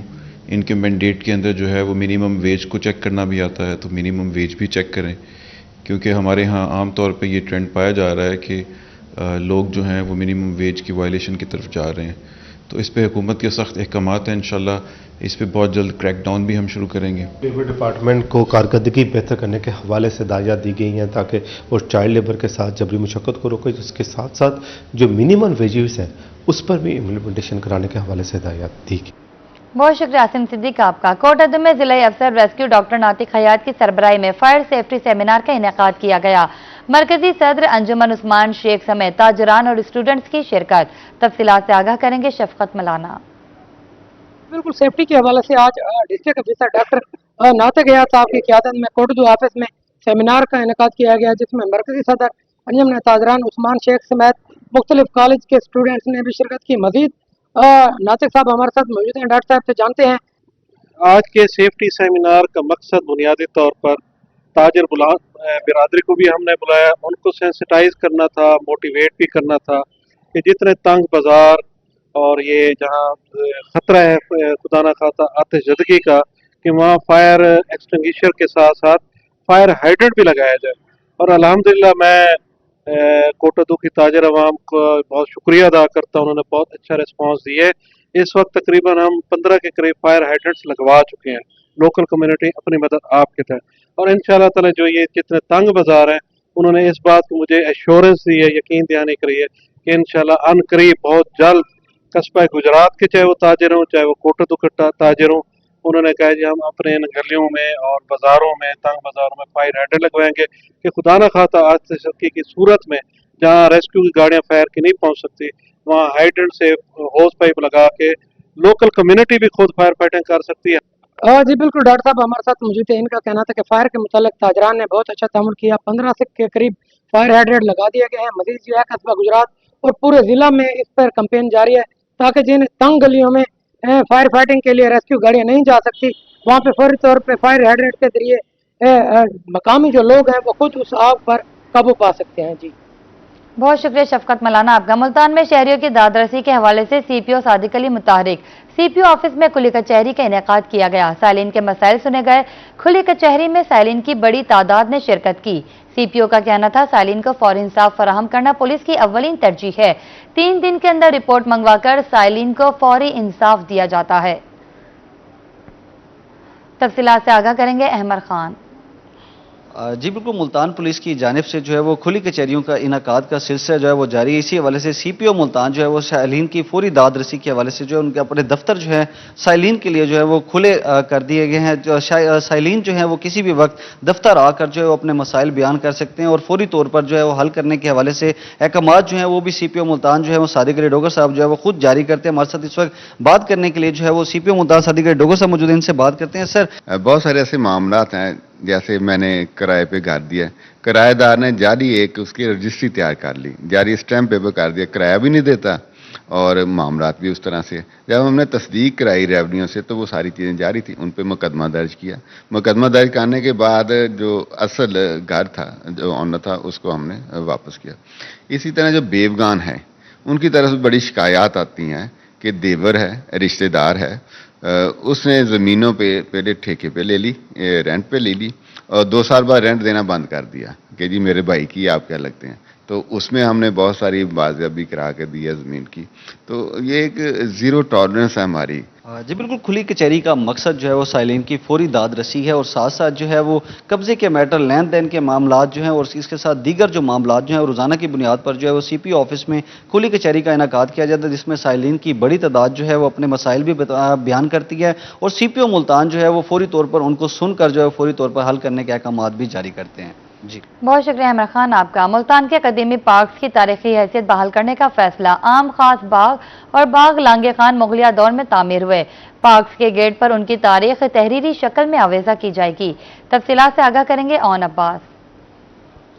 इनके मैंडेट के अंदर जो है वो मिनिमम वेज को चेक करना भी आता है, तो मिनिमम वेज भी चेक करें, क्योंकि हमारे यहाँ आम तौर पे ये ट्रेंड पाया जा रहा है कि लोग जो हैं वो मिनिमम वेज की वायलेशन की तरफ जा रहे हैं। तो इस पे हुकूमत के सख्त अहकामात हैं। इंशाल्लाह इस पे बहुत जल्द क्रैक डाउन भी हम शुरू करेंगे। लेबर डिपार्टमेंट को कारकर्दगी बेहतर करने के हवाले से हिदायत दी गई हैं ताकि वो चाइल्ड लेबर के साथ जबरी मुशक्क़त को रोके। उसके साथ साथ जो मिनिमम वेजेस हैं उस पर भी इम्प्लीमेंटेशन कराने के हवाले से हिदायत दी गई। बहुत शुक्रिया आसिम सिद्दीक आपका। कोटअदम में जिला अफसर रेस्क्यू डॉक्टर नातिक हयात की सरबराही में फायर सेफ्टी सेमिनार का इनेकाद किया गया। मरकजी सदर अंजुमन उस्मान शेख समेत ताजरान और स्टूडेंट्स की शिरकत। तफसीलात से आगाह करेंगे शफकत मलाना। बिल्कुल सेफ्टी के हवाले से आज डिस्ट्रिक्ट ऑफिसर डॉक्टर नातिक हयात साहब की क़यादत में कोटदू ऑफिस में सेमिनार का इनेकाद किया गया, जिसमें मरकजी सदर अंजुमन ताजरान उस्मान शेख समेत मुख्तलिफ कॉलेज के स्टूडेंट्स ने भी शिरकत की। मजीद नातिक साहब हमारे साथ मौजूद हैं। डॉक्टर साहब से जानते हैं आज के सेफ्टी सेमिनार का मकसद बुनियादी तौर पर ताजर बिरादरी को भी हमने बुलाया, उनको सेंसिटाइज करना था, मोटिवेट भी करना था कि जितने तंग बाजार और ये जहाँ खतरा है खुदा न खासा आतिशज़दगी का, कि वहाँ फायर एक्सटिंग्विशर के साथ साथ फायर हाइड्रेंट भी लगाया जाए। और अल्हम्दुलिल्लाह मैं कोटदू की ताजर अवाम को बहुत शुक्रिया अदा करता हूँ, उन्होंने बहुत अच्छा रिस्पांस दिए। इस वक्त तकरीबन हम 15 के करीब फायर हाइड्रेंट्स लगवा चुके हैं। लोकल कम्युनिटी अपनी मदद आपके तहत, और इंशाल्लाह ताला जो ये जितने तंग बाजार हैं उन्होंने इस बात को मुझे एश्योरेंस दी है, यकीन दिलाने करी है कि इंशाल्लाह अन करीब बहुत जल्द कस्बा गुजरात के चाहे वो ताजर हों चाहे वो कोटदू के ताजर हों, उन्होंने कहा जी हम अपने इन गलियों में और बाजारों में तंग बाजारों में फायर हाइड्रेंट लगवाएंगे कि खुदा न खाता आतिशबाजी की सूरत में जहाँ रेस्क्यू की गाड़ियाँ फायर की नहीं पहुँच सकती वहाँ हाइड्रेंट से होस पाइप लगा के लोकल कम्युनिटी भी खुद फायर फाइटिंग कर सकती है। जी बिल्कुल डॉक्टर साहब हमारे साथ मौजूद है। इनका कहना था कि फायर के मुतालिक ताजरान ने बहुत अच्छा तामुल किया। 15 के करीब फायर हाइड्रेंट लगा दिए गए हैं। मजीद जो है कस्बा गुजरात और पूरे जिला में इस पर कैंपेन जारी है ताकि जिन तंग गलियों में फायर फाइटिंग के लिए रेस्क्यू गाड़ियाँ नहीं जा सकती वहाँ पे फौरी तौर पे फायर हाइड्रेंट के जरिए मकामी जो लोग हैं वो खुद उस आग पर काबू पा सकते हैं। जी बहुत शुक्रिया शफकत मलाना आपका। मुल्तान में शहरियों की दादरसी के हवाले से सीपीओ सादिक अली मुताहरिक सीपीओ ऑफिस में खुली कचहरी का इनेकाद किया गया। साइलिन के मसाइल सुने गए। खुली कचहरी में साइलिन की बड़ी तादाद ने शिरकत की। सीपीओ का कहना था साइलिन को फौरी इंसाफ फराहम करना पुलिस की अव्वलीन तरजीह है। 3 दिन के अंदर रिपोर्ट मंगवाकर साइलिन को फौरी इंसाफ दिया जाता है। तफसीलात से आगाह करेंगे अहमद खान। जी बिल्कुल, मुल्तान पुलिस की जानिब से जो है वो खुली कचहरियों का इनकाद का सिलसिला जो है वो जारी है। इसी हवाले से सीपीओ मुल्तान जो है वो साइलिन की फौरी दाद रसी के हवाले से जो है उनके अपने दफ्तर जो है साइलिन के लिए जो है वो खुले कर दिए गए हैं। जो साइलिन जो है वो किसी भी वक्त दफ्तर आकर जो है वो अपने मसाइल बयान कर सकते हैं और फौरी तौर पर जो है वो हल करने के हवाले से अहकामात जो है वो भी सीपीओ मुल्तान जो है वो सादिक अली डोगर साहब जो है वो खुद जारी करते हैं। हमारे साथ इस वक्त बात करने के लिए जो है वो सीपीओ मुल्तान सादिक अली डोगर साहब मौजूद हैं, इनसे बात करते हैं। सर, बहुत सारे ऐसे मामला हैं जैसे मैंने किराए पे घर दिया, किराएदार ने जारी एक उसकी रजिस्ट्री तैयार कर ली, जारी स्टैम्प पेपर कर दिया, किराया भी नहीं देता और मामलात भी उस तरह से। जब हमने तस्दीक कराई रेवन्यू से तो वो सारी चीज़ें जारी थी, उन पर मुकदमा दर्ज किया। मुकदमा दर्ज करने के बाद जो असल घर था जो ऑनर था उसको हमने वापस किया। इसी तरह जो बेवगान है उनकी तरफ से बड़ी शिकायत आती हैं कि देवर है, रिश्तेदार है, उसने ज़मीनों पे पहले ठेके पे ले ली, रेंट पे ले ली और 2 साल बाद रेंट देना बंद कर दिया कि जी मेरे भाई की आप क्या लगते हैं। तो उसमें हमने बहुत सारी बाज़ियाबी करा के दी है ज़मीन की। तो ये एक ज़ीरो टॉलरेंस है हमारी। जी बिल्कुल, खुली कचहरी का मकसद जो है वो साइलिन की फौरी दाद रसी है और साथ साथ जो है वो कब्जे के मैटर, लेन देन के मामलात जो हैं और इसके साथ दीगर जो मामलात जो हैं रोज़ाना की बुनियाद पर जो है वो सीपीओ ऑफिस में खुली कचहरी का इनेकाद किया जाता है, जिसमें साइलिन की बड़ी तादाद जो है वो अपने मसाइल भी बयान करती है और सीपीओ मुल्तान जो है वो फौरी तौर पर उनको सुनकर जो है फौरी तौर पर हल करने के अहकामात भी जारी करते हैं। जी बहुत शुक्रिया अहमद खान आपका। मुल्तान के कदीमी पार्क्स की तारीखी हैसियत बहाल करने का फैसला। आम खास बाग और बाग लांगे खान मुगलिया दौर में तामीर हुए। पार्क्स के गेट पर उनकी तारीख तहरीरी शक्ल में आवेजा की जाएगी। तफसीलात से आगाह करेंगे ओन अब्बास।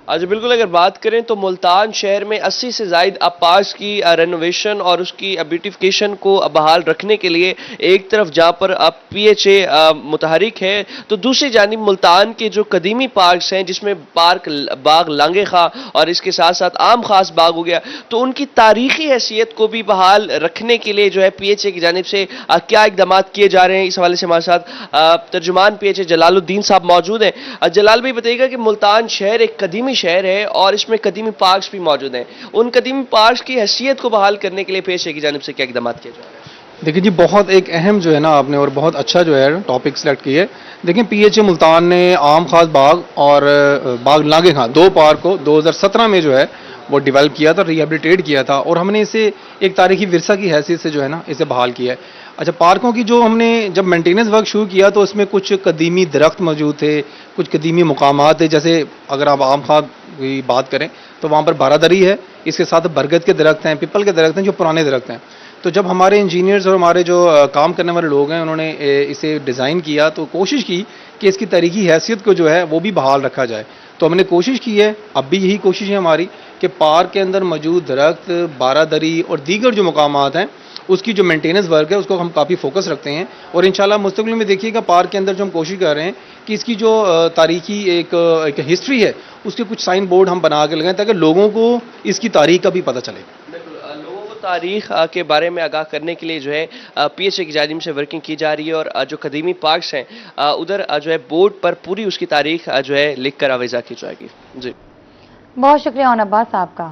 आज बिल्कुल अगर बात करें तो मुल्तान शहर में 80 से ज़ायद पार्क्स की रेनोवेशन और उसकी ब्यूटिफिकेशन को बहाल रखने के लिए एक तरफ जहाँ पर PHA मुतहरिक है तो दूसरी जानिब मुल्तान के जो कदीमी पार्क्स हैं जिसमें बाग लांगे खा और इसके साथ साथ आम खास बाग हो गया, तो उनकी तारीखी हैसियत को भी बहाल रखने के लिए जो है PHA की जानिब से क्या इकदाम किए जा रहे हैं, इस हवाले से हमारे साथ तर्जुमान PHA जलालुद्दीन साहब मौजूद हैं। जलाल भाई बताइएगा कि मुल्तान शहर एक कदीमी शहर है और इसमें कदीमी पार्क्स भी मौजूद हैं, उन कदीमी पार्क्स की हैसियत को बहाल करने के लिए PHA की जानिब से क्या इकदाम किए जा रहे हैं? دیکھیں جی، بہت ایک اہم جو ہے نا آپ نے اور بہت اچھا جو ہے ٹاپک سلیکٹ کی ہے. دیکھیں پی ایچ اے ملتان نے عام خاص باغ اور باغ ناگے خان 2 پارک کو 2017 میں جو ہے وہ ڈیولپ کیا تھا، ریہیبلیٹیٹ کیا تھا، اور ہم نے اسے ایک تاریخی ورثہ کی حیثیت سے جو ہے نا اسے بحال کیا ہے. اچھا، پارکوں کی جو ہم نے جب مینٹیننس ورک شروع کیا تو اس میں کچھ قدیمی درخت موجود تھے، کچھ قدیمی مقامات تھے. جیسے اگر آپ عام خاص کی بات کریں تو وہاں پر بارہ دری ہے، اس کے ساتھ برگد کے درخت ہیں، پیپل کے درخت ہیں جو پرانے درخت ہیں. تو جب ہمارے انجینئرز اور ہمارے جو کام کرنے والے لوگ ہیں انہوں نے اسے ڈیزائن کیا تو کوشش کی کہ اس کی تاریخی حیثیت کو جو ہے وہ بھی بحال رکھا جائے. تو ہم نے کوشش کی ہے، اب بھی یہی کوشش ہے ہماری، کہ پارک کے اندر موجود درخت، بارہ دری اور دیگر جو مقامات ہیں اس کی جو مینٹیننس ورک ہے اس کو ہم کافی فوکس رکھتے ہیں. اور انشاءاللہ مستقبل میں دیکھیے گا پارک کے اندر جو ہم کوشش کر رہے ہیں کہ اس کی جو تاریخی ایک ہسٹری ہے اس کے کچھ سائن بورڈ ہم بنا کے لگائیں تاکہ لوگوں کو اس کی تاریخ کا بھی پتہ چلے. تاریخ کے بارے میں آگاہ کرنے کے لیے جو ہے پی ایچ اے کی جانب سے ورکنگ کی جا رہی ہے، اور جو قدیمی پارکس ہیں ادھر جو ہے بورڈ پر پوری اس کی تاریخ جو ہے لکھ کر آویزہ کی جائے گی. جی بہت شکریہ اون عباس صاحب کا.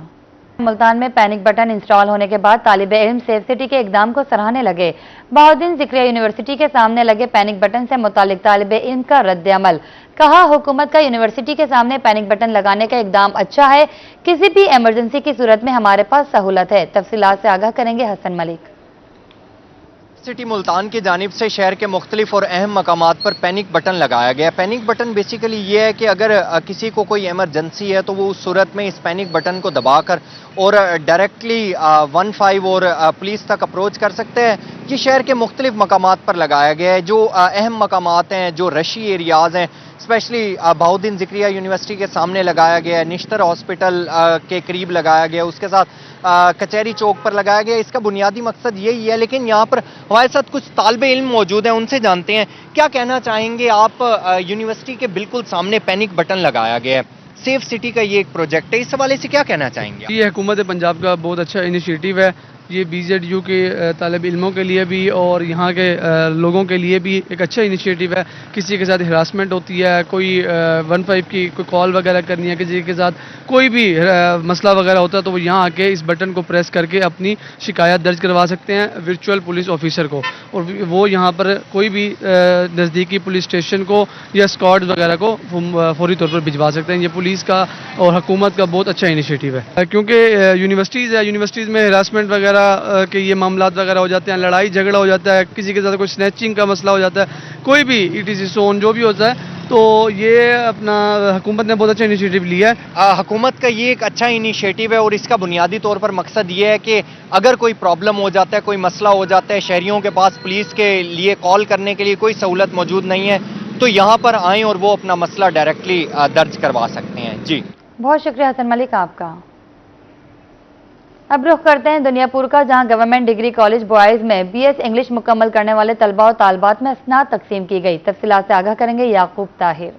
ملتان میں پینک بٹن انسٹال ہونے کے بعد طالب علم سیف سٹی کے اقدام کو سراہنے لگے. بہاؤالدین ذکریہ یونیورسٹی کے سامنے لگے پینک بٹن سے متعلق طالب علم کا رد عمل. کہا حکومت کا یونیورسٹی کے سامنے پینک بٹن لگانے کا اقدام اچھا ہے، کسی بھی ایمرجنسی کی صورت میں ہمارے پاس سہولت ہے. تفصیلات سے آگاہ کریں گے حسن ملک. سٹی ملتان کی جانب سے شہر کے مختلف اور اہم مقامات پر پینک بٹن لگایا گیا. پینک بٹن بیسیکلی یہ ہے کہ اگر کسی کو کوئی ایمرجنسی ہے تو وہ اس صورت میں اس پینک بٹن کو دبا کر اور ڈائریکٹلی 15 اور پولیس تک اپروچ کر سکتے ہیں. یہ شہر کے مختلف مقامات پر لگایا گیا ہے. جو اہم مقامات ہیں، جو رشی ایریاز ہیں، اسپیشلی بہاؤالدین ذکریہ یونیورسٹی کے سامنے لگایا گیا ہے، نشتر ہاسپٹل کے قریب لگایا گیا، اس کے ساتھ کچہری چوک پر لگایا گیا. اس کا بنیادی مقصد یہی ہے. لیکن یہاں پر ہمارے ساتھ کچھ طالب علم موجود ہیں، ان سے جانتے ہیں کیا کہنا چاہیں گے آپ. یونیورسٹی کے بالکل سامنے پینک بٹن لگایا گیا ہے، سیف سٹی کا یہ ایک پروجیکٹ ہے، اس حوالے سے کیا کہنا چاہیں گے؟ یہ حکومت پنجاب کا بہت اچھا انیشیٹو ہے. یہ BZU کے طالب علموں کے لیے بھی اور یہاں کے لوگوں کے لیے بھی ایک اچھا انیشیٹو ہے. کسی کے ساتھ ہراسمنٹ ہوتی ہے، کوئی 15 کی کوئی کال وغیرہ کرنی ہے، کسی کے ساتھ کوئی بھی مسئلہ وغیرہ ہوتا ہے تو وہ یہاں آ کے اس بٹن کو پریس کر کے اپنی شکایت درج کروا سکتے ہیں ورچوئل پولیس آفیسر کو، اور وہ یہاں پر کوئی بھی نزدیکی پولیس اسٹیشن کو یا اسکواڈ وغیرہ کو فوری طور پر بھجوا سکتے ہیں. یہ پولیس کا اور حکومت کا بہت اچھا انیشیٹو ہے، کیونکہ یونیورسٹیز میں ہراسمنٹ وغیرہ کہ یہ معاملات وغیرہ ہو جاتے ہیں، لڑائی جھگڑا ہو جاتا ہے، کسی کے ساتھ کوئی سنیچنگ کا مسئلہ ہو جاتا ہے، کوئی بھی ETC سون جو بھی ہوتا ہے، تو یہ اپنا حکومت نے بہت اچھا انیشیٹو لیا ہے. حکومت کا یہ ایک اچھا انیشیٹو ہے اور اس کا بنیادی طور پر مقصد یہ ہے کہ اگر کوئی پرابلم ہو جاتا ہے، کوئی مسئلہ ہو جاتا ہے، شہریوں کے پاس پولیس کے لیے کال کرنے کے لیے کوئی سہولت موجود نہیں ہے تو یہاں پر آئیں اور وہ اپنا مسئلہ ڈائریکٹلی درج کروا سکتے ہیں. جی بہت شکریہ حسن ملک آپ کا. اب رخ کرتے ہیں دنیا پور کا، جہاں گورنمنٹ ڈگری کالج بوائز میں BS انگلش مکمل کرنے والے طلباء و طالبات میں اسناد تقسیم کی گئی. تفصیلات سے آگاہ کریں گے یعقوب طاہر.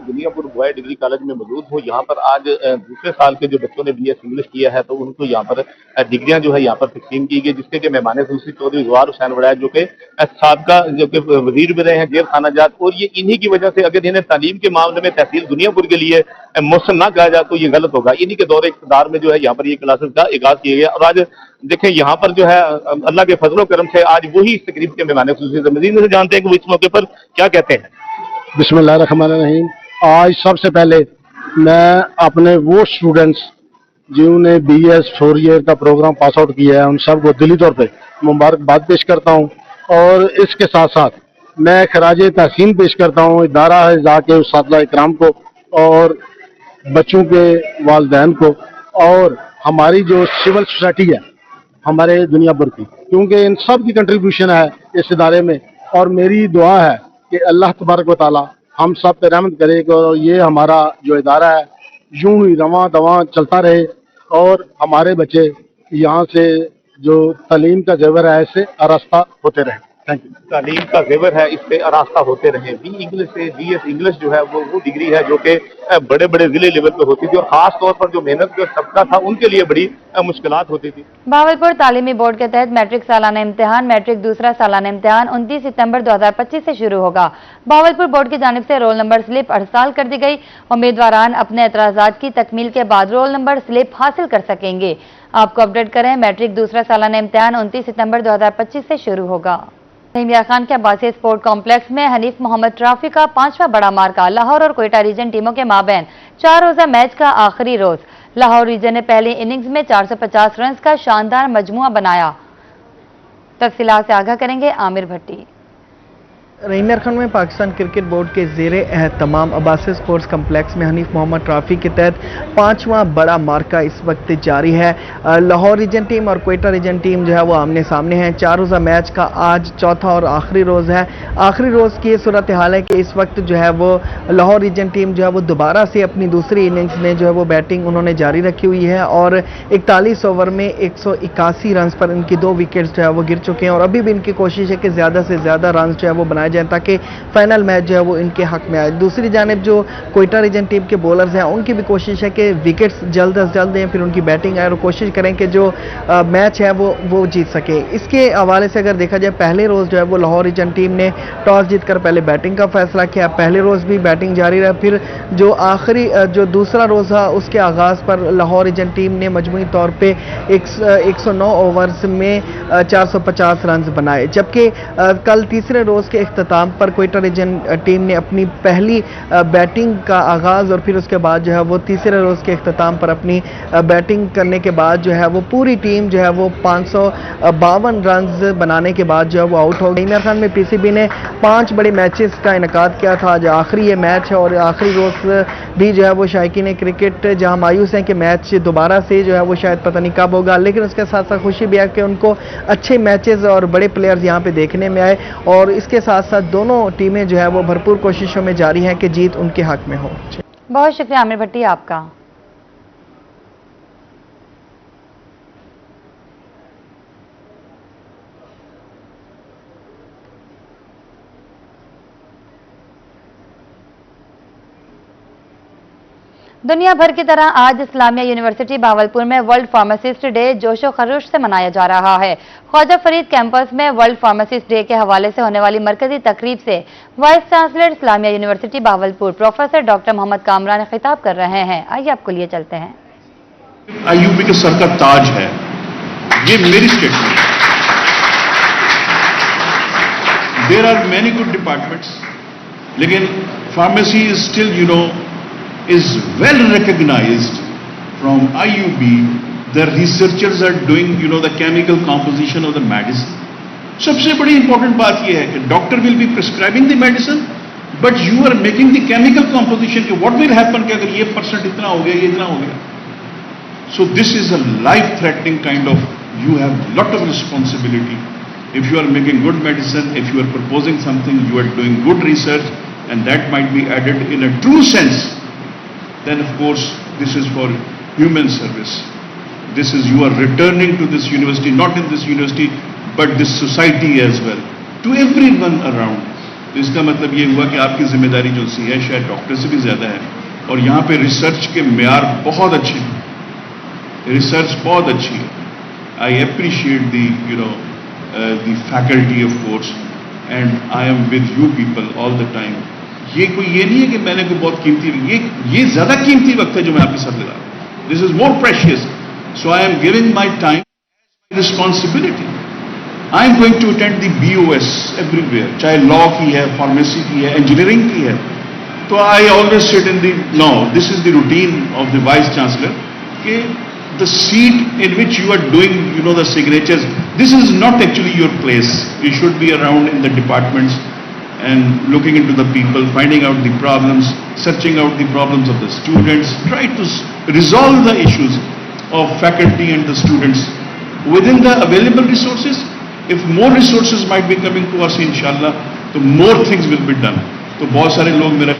دنیا پور بوائے ڈگری کالج میں موجود ہوں. یہاں پر آج دوسرے سال کے جو بچوں نے BS انگلش کیا ہے تو ان کو یہاں پر ڈگریاں جو ہے یہاں پر تقسیم کی گئی، جس کے کہ مہمان خصوصی چودھری زوار حسین وڑائے جو کہ سابقہ جو کہ وزیر بھی رہے ہیں جیل خانہ جات، اور یہ انہی کی وجہ سے اگر انہیں تعلیم کے معاملے میں تحصیل دنیا پور کے لیے محسن نہ کہا جائے تو یہ غلط ہوگا. انہی کے دور اقتدار میں جو ہے یہاں پر یہ کلاسز کا آغاز کیا گیا، اور آج دیکھیں یہاں پر جو ہے اللہ کے فضل و کرم سے آج وہی اس تقریب کے مہمان خصوصی سے مزید سے جانتے ہیں کہ وہ اس موقع پر کیا کہتے ہیں. بسم اللہ الرحمن الرحیم. آج سب سے پہلے میں اپنے وہ اسٹوڈنٹس جنہوں نے BS 4 ایئر کا پروگرام پاس آؤٹ کیا ہے ان سب کو دلی طور پہ مبارکباد پیش کرتا ہوں، اور اس کے ساتھ ساتھ میں خراج تحسین پیش کرتا ہوں ادارہ اعزاز کے اساتذہ اکرام کو اور بچوں کے والدین کو اور ہماری جو سول سوسائٹی ہے ہمارے دنیا بھر کی، کیونکہ ان سب کی کنٹریبیوشن ہے اس ادارے میں. اور میری دعا ہے کہ اللہ تبارک و تعالی ہم سب پہ رحمت کرے کہ یہ ہمارا جو ادارہ ہے یوں ہی رواں دواں چلتا رہے اور ہمارے بچے یہاں سے جو تعلیم کا زیور ہے اس سے آراستہ ہوتے رہیں. तालीम का जेवर है, इस पे आरास्ता होते रहे। बी इंग्लिश से BS इंग्लिश जो है वो डिग्री है जो कि बड़े बड़े जिले लेवल पे होती थी और खास तौर पर जो मेहनत का तबका था उनके लिए बड़ी मुश्किलात होती थी। भावलपुर तालीमी बोर्ड के तहत मैट्रिक सालाना इम्तिहान मैट्रिक दूसरा सालाना इम्तिहान 29 सितंबर 2025 से शुरू होगा। भावलपुर बोर्ड की जानिब से रोल नंबर स्लिप अरसाल कर दी गई। उम्मीदवारान अपने एतराजात की तकमील के बाद रोल नंबर स्लिप हासिल कर सकेंगे। आपको अपडेट करें, मैट्रिक दूसरा सालाना इम्तिहान 29 सितंबर 2025 से शुरू होगा। रहीम खान के अब्बासी स्पोर्ट कॉम्प्लेक्स में हनीफ मोहम्मद ट्रॉफी का 5वां बड़ा मार्का लाहौर और कोयटा रीजन टीमों के माबैन 4 रोजा मैच का आखिरी रोज। लाहौर रीजन ने पहली इनिंग्स में 450 रन का शानदार मजमुआ बनाया। तफसीलात से आगाह करेंगे आमिर भट्टी। रहीम खान में पाकिस्तान क्रिकेट बोर्ड के ज़ेरे एहतमाम अब्बासी स्पोर्ट्स कम्प्लेक्स में हनीफ मोहम्मद ट्रॉफी के तहत 5वां बड़ा मार्का इस वक्त जारी है। लाहौर रीजन टीम और कोयटा रीजन टीम जो है वो आमने सामने हैं। 4 रोज़ा मैच का आज चौथा और आखिरी रोज़ है। आखिरी रोज़ की सूरत हाल है कि इस वक्त जो है वो लाहौर रीजन टीम जो है वो दोबारा से अपनी दूसरी इनिंग्स में जो है वो बैटिंग उन्होंने जारी रखी हुई है और 41 ओवर में 181 रन पर इनकी 2 विकेट्स जो है वो गिर चुके हैं और अभी भी इनकी कोशिश है कि ज़्यादा से ज़्यादा रन जो है वो बनाए जाए ताकि फाइनल मैच जो है वो इनके हक में आए। दूसरी जानिब जो कोयटा रीजन टीम के बॉलर्स हैं उनकी भी कोशिश है कि विकेट्स जल्द से जल्द दें, फिर उनकी बैटिंग आए और कोशिश करें कि जो मैच है वो जीत सके। इसके हवाले से अगर देखा जाए, पहले रोज़ जो है वो लाहौर रीजन टीम ने टॉस जीतकर पहले बैटिंग का फैसला किया। पहले रोज़ भी बैटिंग जारी रहा। फिर जो आखिरी जो दूसरा रोज़ था उसके आगाज़ पर लाहौर रीजन टीम ने मजमूई तौर पर 109 ओवर्स में 450 रन बनाए, जबकि कल तीसरे रोज़ के इख्तिताम पर कोयटा रीजन टीम ने अपनी पहली बैटिंग का आगाज़ और फिर उसके बाद जो है वो तीसरे रोज़ के इख्तिताम पर अपनी बैटिंग करने के बाद जो है वो पूरी टीम जो है वो 552 रन बनाने के बाद जो है वो आउट हो गई। रहीम खान में PCB ने 5 बड़े मैचेस का इनेकाद किया था। आज आखिरी ये मैच है और आखिरी रोज़ भी जो है वो शायकीन क्रिकेट जहाँ मायूस हैं कि मैच दोबारा से जो है वो शायद पता नहीं कब होगा, लेकिन उसके साथ साथ खुशी भी है कि उनको अच्छे मैचेस और बड़े प्लेयर्स यहाँ पे देखने में आए और इसके साथ साथ दोनों टीमें जो है वो भरपूर कोशिशों में जारी हैं कि जीत उनके हक में हो। बहुत शुक्रिया आमिर भट्टी आपका। दुनिया भर की तरह आज इस्लामिया यूनिवर्सिटी भावलपुर में वर्ल्ड फार्मासिस्ट डे जोशो खरोश से मनाया जा रहा है। ख्वाजा फरीद कैंपस में वर्ल्ड फार्मासिस्ट डे के हवाले से होने वाली मरकजी तकरीब से vice chancellor Islamia university Bahawalpur professor doctor Muhammad Kamran खिताब कर रहे हैं। आइए आपको लिए चलते हैं। आईयूबी के सर का ताज है, ये मेरी statement. There are many good departments, लेकिन pharmacy is still is well recognized from IUB. The researchers are doing the chemical composition of the medicine. सबसे बड़ी important बात यह है कि doctor will be prescribing the medicine, but you are making the chemical composition. What will happen कि अगर ये % इतना हो गया, ये इतना हो गया. So this is a life-threatening kind of. You have lot of responsibility. If you are making good medicine, if you are proposing something, you are doing good research, and that might be added in a true sense. Then of course this is for human service. This is you are returning to this university, not in this university but this society as well, to everyone around. तो इसका मतलब ये हुआ कि आपकी जिम्मेदारी जो सी है शायद डॉक्टर से भी ज्यादा है और यहाँ पे रिसर्च के म्यार बहुत अच्छे हैं, रिसर्च बहुत अच्छी है। I appreciate the faculty of course and I am with you people all the time. ये नहीं है कि मैंने कोई बहुत कीमती, ये ज्यादा कीमती वक्त है जो मैं आपके साथ लगा। This is more precious, so I am giving my time responsibility. I am going to attend the BOS everywhere, चाहे लॉ की है, फार्मेसी की है, इंजीनियरिंग की है। तो I always sit in the no, this is the routine of the vice chancellor कि the seat in which you are doing the signatures, this is not actually your place. You should be around in the departments and looking into the people, finding out the problems, searching out the problems of the students, try to resolve the issues of faculty and the students within the available resources. If more resources might be coming to us inshallah, तो more things will be done. तो बहुत सारे लोग मेरा